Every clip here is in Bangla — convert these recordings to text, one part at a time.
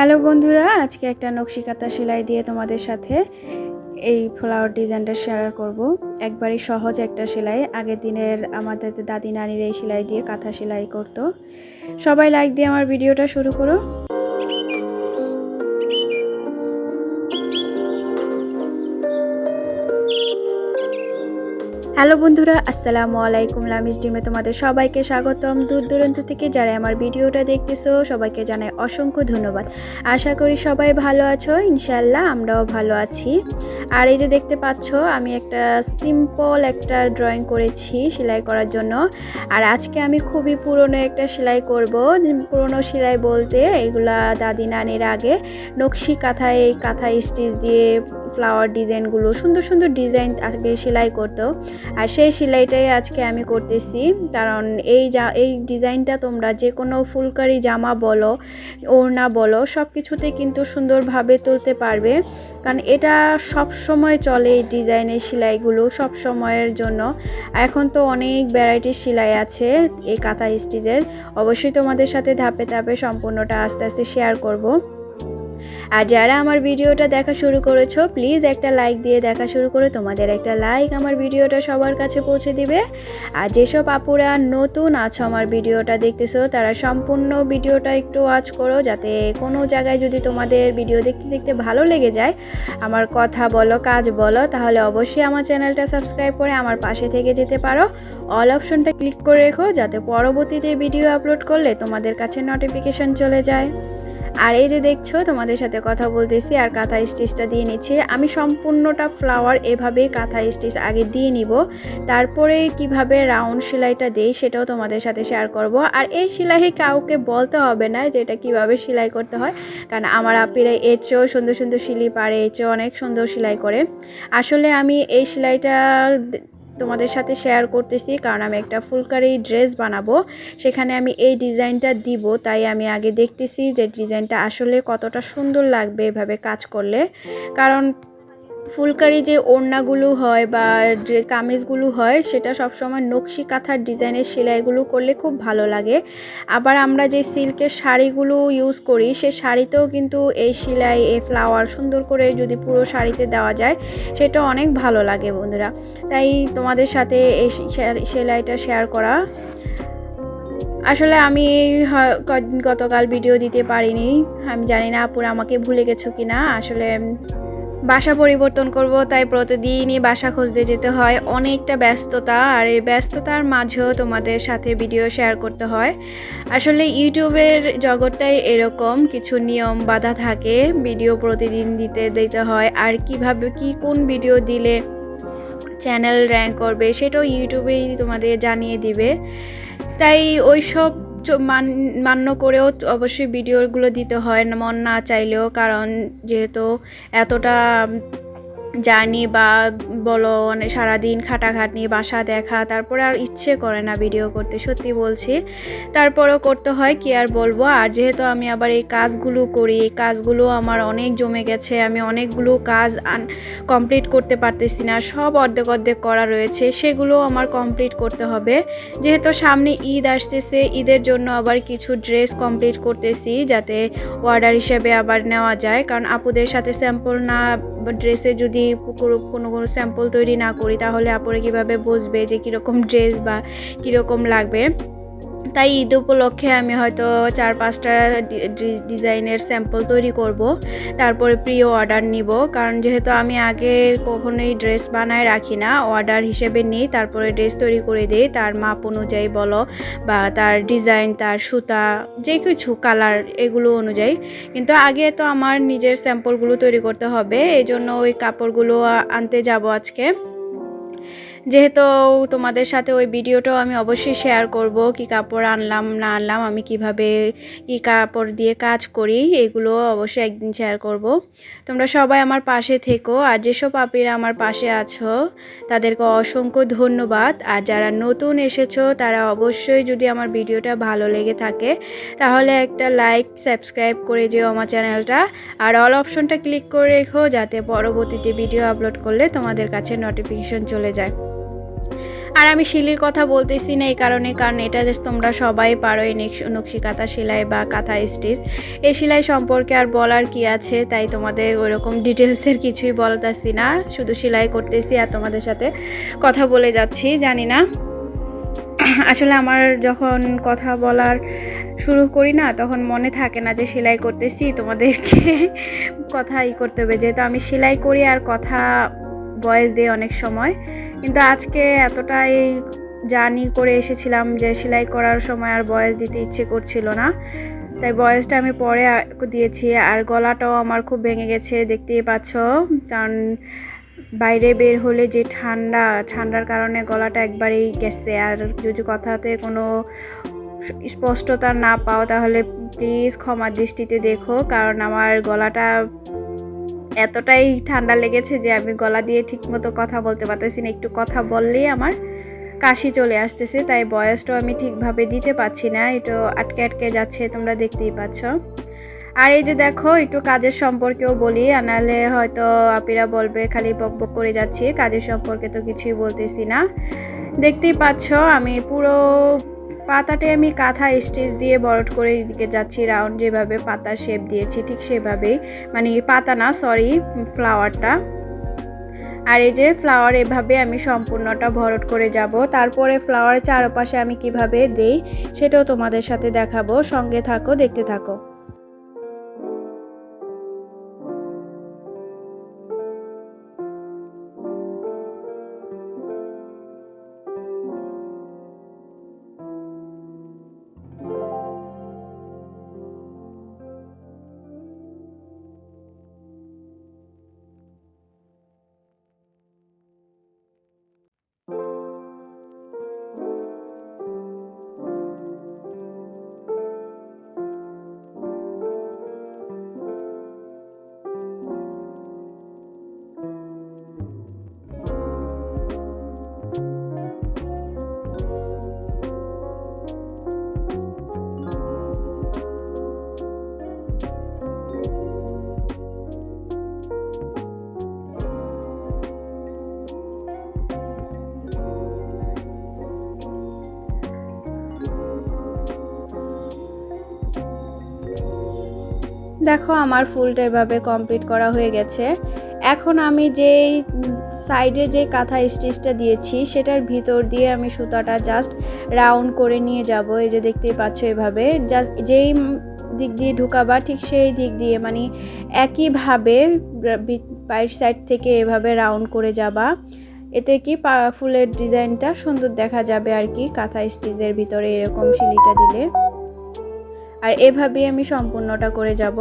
হ্যালো বন্ধুরা, আজকে একটা নকশি কাঁথা সেলাই দিয়ে তোমাদের সাথে এই ফ্লাওয়ার ডিজাইনটা শেয়ার করব। একবারই সহজ একটা সেলাই। আগের দিনের আমাদের দাদি নানির এই সেলাই দিয়ে কাঁথা সেলাই করতো। সবাই লাইক দিয়ে আমার ভিডিওটা শুরু করো। হ্যালো বন্ধুরা, আসসালামু আলাইকুম। লামিজ ডিমে তোমাদের সবাইকে স্বাগতম। দূর দূরান্ত থেকে যারা আমার ভিডিওটা দেখতেছো সবাইকে জানাই অসংখ্য ধন্যবাদ। আশা করি সবাই ভালো আছো, ইনশাল্লাহ আমরাও ভালো আছি। আর এই যে দেখতে পাচ্ছ, আমি একটা সিম্পল একটা ড্রয়িং করেছি সেলাই করার জন্য। আর আজকে আমি খুবই পুরনো একটা সেলাই করব। পুরনো সেলাই বলতে এগুলা দাদি নানির আগে নকশি কাঁথায় এই কাঁথা স্টিচ দিয়ে ফ্লাওয়ার ডিজাইনগুলো সুন্দর সুন্দর ডিজাইন আগে সেলাই করতো। আর সেই সেলাইটাই আজকে আমি করতেছি। কারণ এই ডিজাইনটা তোমরা যে কোনো ফুলকারি জামা বলো, ওড়না বলো, সব কিছুতে কিন্তু সুন্দরভাবে তুলতে পারবে। কারণ এটা সব সময় চলে, এই ডিজাইনের সেলাইগুলো সব সময়ের জন্য। এখন তো অনেক ভ্যারাইটির সেলাই আছে এই কাঁথা স্টিচের। অবশ্যই তোমাদের সাথে ধাপে ধাপে সম্পূর্ণটা আস্তে আস্তে শেয়ার করব। আর যারা আমার ভিডিওটা দেখা শুরু করেছো, প্লিজ একটা লাইক দিয়ে দেখা শুরু করে। তোমাদের একটা লাইক আমার ভিডিওটা সবার কাছে পৌঁছে দিবে। আর যেসব আপুরা নতুন আছো আমার ভিডিওটা দেখতেছো, তারা সম্পূর্ণ ভিডিওটা একটু ওয়াচ করো, যাতে কোনো জায়গায় যদি তোমাদের ভিডিও দেখতে দেখতে ভালো লেগে যায়, আমার কথা বলো, কাজ বলো, তাহলে অবশ্যই আমার চ্যানেলটা সাবস্ক্রাইব করে আমার পাশে থেকে যেতে পারো। অল অপশনটা ক্লিক করে রেখো, যাতে পরবর্তীতে ভিডিও আপলোড করলে তোমাদের কাছে নোটিফিকেশন চলে যায়। আর এই যে দেখছো, তোমাদের সাথে কথা বলতেছি আর কাঁথা স্টিচটা দিয়ে নিচ্ছি। আমি সম্পূর্ণটা ফ্লাওয়ার এভাবেই কাঁথা স্টিচ আগে দিয়ে নিব, তারপরে কিভাবে রাউন্ড সেলাইটা দেই সেটাও তোমাদের সাথে শেয়ার করব। আর এই সেলাই কাউকে বলতে হবে না যে এটা কীভাবে সেলাই করতে হয়, কারণ আমার আপিরা এর চেয়েও সুন্দর সুন্দর সেলাই পারে, এর চেয়েও অনেক সুন্দর সেলাই করে। আসলে আমি এই সেলাইটা তোমাদের সাথে শেয়ার করতেছি কারণ আমি একটা ফুলকারি ড্রেস বানাবো, সেখানে আমি এই ডিজাইনটা দিব। তাই আমি আগে দেখতেছি যে ডিজাইনটা আসলে কতটা সুন্দর লাগবে এভাবে কাজ করলে। কারণ ফুলকারি যে ওড়নাগুলো হয় বা কামিজগুলো হয়, সেটা সবসময় নকশি কাঁথার ডিজাইনের সেলাইগুলো করলে খুব ভালো লাগে। আবার আমরা যে সিল্কের শাড়িগুলো ইউজ করি, সে শাড়িতেও কিন্তু এই সেলাই, এই ফ্লাওয়ার সুন্দর করে যদি পুরো শাড়িতে দেওয়া যায়, সেটা অনেক ভালো লাগে বন্ধুরা। তাই তোমাদের সাথে এই সেলাইটা শেয়ার করা। আসলে আমি গতকাল ভিডিও দিতে পারিনি, আমি জানি না আপুরা আমাকে ভুলে গেছো কিনা। আসলে বাসা পরিবর্তন করব, তাই প্রতিদিনই বাসা খুঁজতে যেতে হয়, অনেকটা ব্যস্ততা। আর এই ব্যস্ততার মাঝেও তোমাদের সাথে ভিডিও শেয়ার করতে হয়। আসলে ইউটিউবের জগৎটাই এরকম, কিছু নিয়ম বাধা থাকে, ভিডিও প্রতিদিন দিতে হয়। আর কিভাবে কোন ভিডিও দিলে চ্যানেল র্যাঙ্ক করবে সেটাও ইউটিউবেই তোমাদের জানিয়ে দিবে। তাই ওই সব মান্য করেও অবশ্যই ভিডিওগুলো দিতে হয়, মন না চাইলেও। কারণ যেহেতু এতটা জানি বা বলো মানে সারাদিন খাটাখাটনি, বাসা দেখা, তারপরে আর ইচ্ছে করে না ভিডিও করতে, সত্যি বলছি। তারপরেও করতে হয়, কি আর বলবো। আর যেহেতু আমি আবার এই কাজগুলো করি, এই কাজগুলো আমার অনেক জমে গেছে, আমি অনেকগুলো কাজ কমপ্লিট করতে পারতেছি না, সব অর্ধেক অর্ধেক করা রয়েছে, সেগুলো আমার কমপ্লিট করতে হবে। যেহেতু সামনে ঈদ আসতেছে, ঈদের জন্য আবার কিছু ড্রেস কমপ্লিট করতেছি, যাতে অর্ডার হিসেবে আবার নেওয়া যায়। কারণ আপুদের সাথে স্যাম্পল না, ড্রেসে যদি কোনো স্যাম্পল তৈরি না করি, তাহলে আপুরা কীভাবে বুঝবে যে কীরকম ড্রেস বা কীরকম লাগবে। তাই ঈদ উপলক্ষে আমি হয়তো 4-5টা ডিজাইনের স্যাম্পল তৈরি করব, তারপরে প্রিয় অর্ডার নিব। কারণ যেহেতু আমি আগে কখনোই ড্রেস বানায় রাখি না, অর্ডার হিসেবে নিই, তারপরে ড্রেস তৈরি করে দিই তার মাপ অনুযায়ী বলো, বা তার ডিজাইন, তার সুতা, যে কিছু কালার, এগুলো অনুযায়ী। কিন্তু আগে তো আমার নিজের স্যাম্পলগুলো তৈরি করতে হবে, এই জন্য ওই কাপড়গুলো আনতে যাব আজকে। যেহেতু তোমাদের সাথে ওই ভিডিওটাও আমি অবশ্যই শেয়ার করব, কি কাপড় আনলাম না আনলাম, আমি কিভাবে কি কাপড় দিয়ে কাজ করি, এগুলো অবশ্যই একদিন শেয়ার করব। তোমরা সবাই আমার পাশে থেকো। আর যেসব আপিরা আমার পাশে আছো তাদেরকে অসংখ্য ধন্যবাদ। আর যারা নতুন এসেছো তারা অবশ্যই, যদি আমার ভিডিওটা ভালো লেগে থাকে তাহলে একটা লাইক, সাবস্ক্রাইব করে যেও আমার চ্যানেলটা। আর অল অপশনটা ক্লিক করে রেখো, যাতে পরবর্তীতে ভিডিও আপলোড করলে তোমাদের কাছে নোটিফিকেশন চলে যায়। আর আমি শিলির কথা বলতেছি না এই কারণে, কারণ এটা যে তোমরা সবাই পারো এই নকশি কাঁথা সেলাই বা কাঁথা স্টিচ, এই সেলাই সম্পর্কে আর বলার কি আছে, তাই তোমাদের ওইরকম ডিটেলসের কিছুই বলতেছি না, শুধু সেলাই করতেছি আর তোমাদের সাথে কথা বলে যাচ্ছি। জানি না আসলে আমার যখন কথা বলার শুরু করি না তখন মনে থাকে না যে সেলাই করতেছি, তোমাদেরকে কথা করতে হবে, যেহেতু আমি সেলাই করি আর কথা ভয়েস দিই অনেক সময়। কিন্তু আজকে এতটাই জার্নি করে এসেছিলাম যে সেলাই করার সময় আর ভয়েস দিতে ইচ্ছে করছিল না, তাই ভয়েসটা আমি পরে দিয়েছি। আর গলাটাও আমার খুব ভেঙে গেছে, দেখতেই পাচ্ছ, কারণ বাইরে বের হলে যে ঠান্ডার কারণে গলাটা একবারেই গেছে। আর যদি কথাতে কোনো স্পষ্টতা না পাও তাহলে প্লিজ ক্ষমা দৃষ্টিতে দেখো, কারণ আমার গলাটা এতটাই ঠান্ডা লেগেছে যে আমি গলা দিয়ে ঠিকমতো কথা বলতে পারতেছি না, একটু কথা বললেই আমার কাশি চলে আসতেছে, তাই ভয়েসটাও আমি ঠিকভাবে দিতে পারছি না, একটু আটকে আটকে যাচ্ছে, তোমরা দেখতেই পাচ্ছ। আর এই যে দেখো একটু কাজের সম্পর্কেও বলি, নাহলে হয়তো আপিরা বলবে খালি বকবক করে যাচ্ছি, কাজের সম্পর্কে তো কিছুই বলতেছি না। দেখতেই পাচ্ছ আমি পুরো পাতাতে আমি কাঁথা স্টিচ দিয়ে বরট করে দিকে যাচ্ছি, রাউন্ড যেভাবে পাতা শেপ দিয়েছি ঠিক সেভাবেই, মানে পাতা না সরি ফ্লাওয়ারটা। আর এই যে ফ্লাওয়ার এভাবে আমি সম্পূর্ণটা ভরট করে যাব, তারপরে ফ্লাওয়ারের চারপাশে আমি কিভাবে দেই সেটাও তোমাদের সাথে দেখাবো, সঙ্গে থাকো, দেখতে থাকো। দেখো আমার ফুলটা এভাবে কমপ্লিট করা হয়ে গেছে। এখন আমি যেই সাইডে যে কাঁথা স্টিচটা দিয়েছি সেটার ভিতর দিয়ে আমি সুতাটা জাস্ট রাউন্ড করে নিয়ে যাব, এই যে দেখতেই পাচ্ছ এভাবে, জাস্ট যেই দিক দিয়ে ঢুকাবা ঠিক সেই দিক দিয়ে, মানে একইভাবে বাইর সাইড থেকে এভাবে রাউন্ড করে যাবা, এতে কি ফুলের ডিজাইনটা সুন্দর দেখা যাবে আর কি, কাঁথা স্টিচের ভিতরে এরকম শিলিটা দিলে। আর এভাবেই আমি সম্পূর্ণটা করে যাব।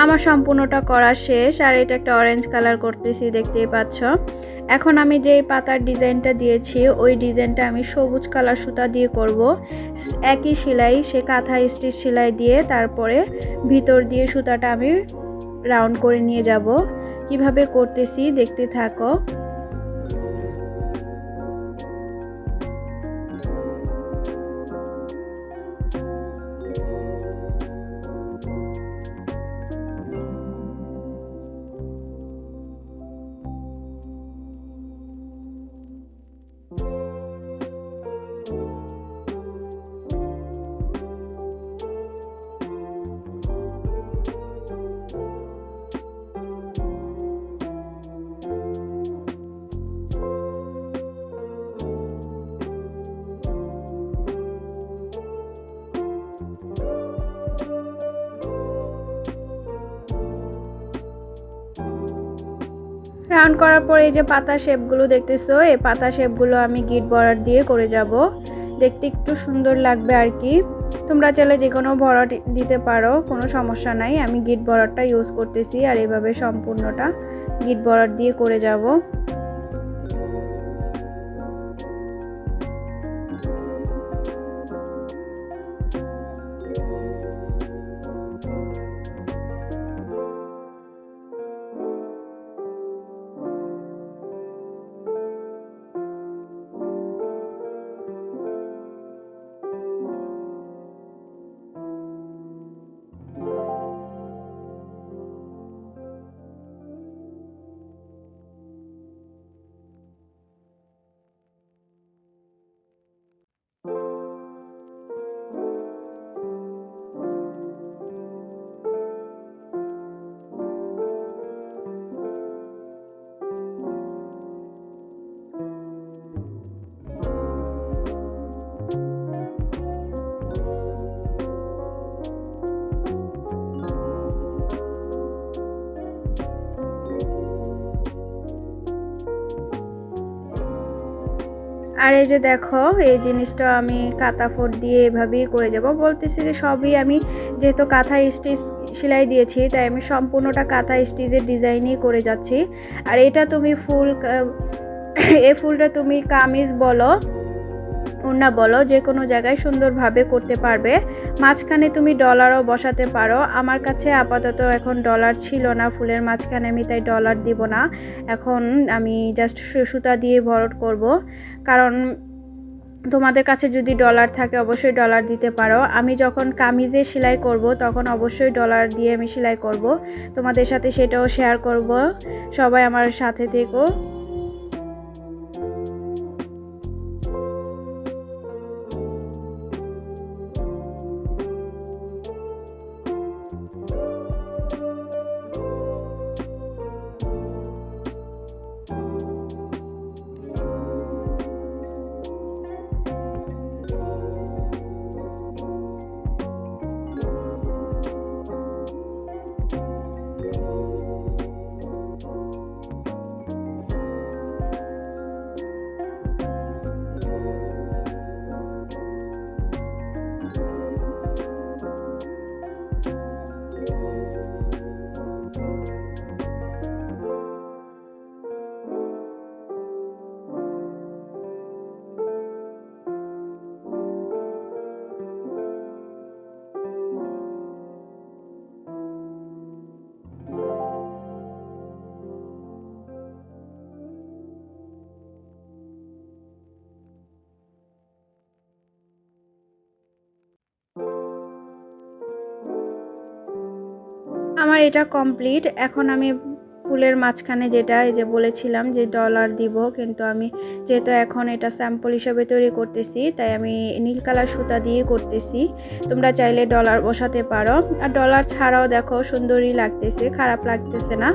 আমার সম্পূর্ণটা করা শেষ। আর এটা একটা অরেঞ্জ কালার করতেছি, দেখতেই পাচ্ছ। এখন আমি যে পাতার ডিজাইনটা দিয়েছি ওই ডিজাইনটা আমি সবুজ কালার সুতা দিয়ে করব, একই সেলাই, সে কাঁথা স্টিচ সেলাই দিয়ে তারপরে ভিতর দিয়ে সুতাটা আমি রাউন্ড করে নিয়ে যাব। কিভাবে করতেছি দেখতে থাকো। রাউন্ড করার পর এই যে পাতা শেপগুলো দেখতেছো, এই পাতা শেপগুলো আমি গিট বর্ডার দিয়ে করে যাব। দেখতে একটু সুন্দর লাগবে আর কি। তোমরা চাইলে যে কোনো বর্ডার দিতে পারো, কোনো সমস্যা নাই। আমি গিট বর্ডারটা ইউজ করতেছি আর এইভাবে সম্পূর্ণটা গিট বর্ডার দিয়ে করে যাব। আর এই যে দেখো, এই জিনিসটা আমি কাঁথা ফোড় দিয়ে এভাবেই করে যাব। বলতেছি যে সবই আমি যেহেতু কাঁথা স্টিচ সেলাই দিয়েছি, তাই আমি সম্পূর্ণটা কাঁথা স্টিচের ডিজাইনই করে যাচ্ছি। আর এটা তুমি এই ফুলটা তুমি কামিজ বলো, ওড়না বলো, যে কোনো জায়গায় সুন্দরভাবে করতে পারবে। মাঝখানে তুমি ডলারও বসাতে পারো। আমার কাছে আপাতত এখন ডলার ছিল না ফুলের মাঝখানে, আমি তাই ডলার দিব না। এখন আমি জাস্ট সুতা দিয়ে ভরট করব। কারণ তোমাদের কাছে যদি ডলার থাকে অবশ্যই ডলার দিতে পারো। আমি যখন কামিজে সেলাই করব তখন অবশ্যই ডলার দিয়ে আমি সেলাই করব। তোমাদের সাথে সেটাও শেয়ার করব। সবাই আমার সাথে থেকো। আমার এটা কমপ্লিট। এখন আমি ফুলের মাঝখানে যেটা এই যে বলেছিলাম যে ডলার দিব, কিন্তু আমি যেহেতু এখন এটা স্যাম্পল হিসেবে তৈরি করতেছি, তাই আমি নীল কালার সুতা দিয়ে করতেছি। তোমরা চাইলে ডলার বসাতে পারো। আর ডলার ছাড়াও দেখো সুন্দরই লাগতেছে, খারাপ লাগতেছে না।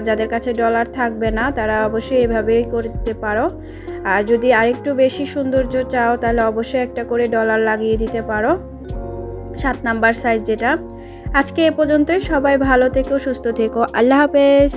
যাদের কাছে ডলার থাকবে না তারা অবশ্যই এভাবেই করতে পারো। আর যদি আরেকটু বেশি সৌন্দর্য চাও তাহলে অবশ্যই একটা করে ডলার লাগিয়ে দিতে পারো, 7 নাম্বার সাইজ যেটা। আজকে এ পর্যন্তই। সবাই ভালো থেকো, সুস্থ থেকো। আল্লাহ হাফেজ।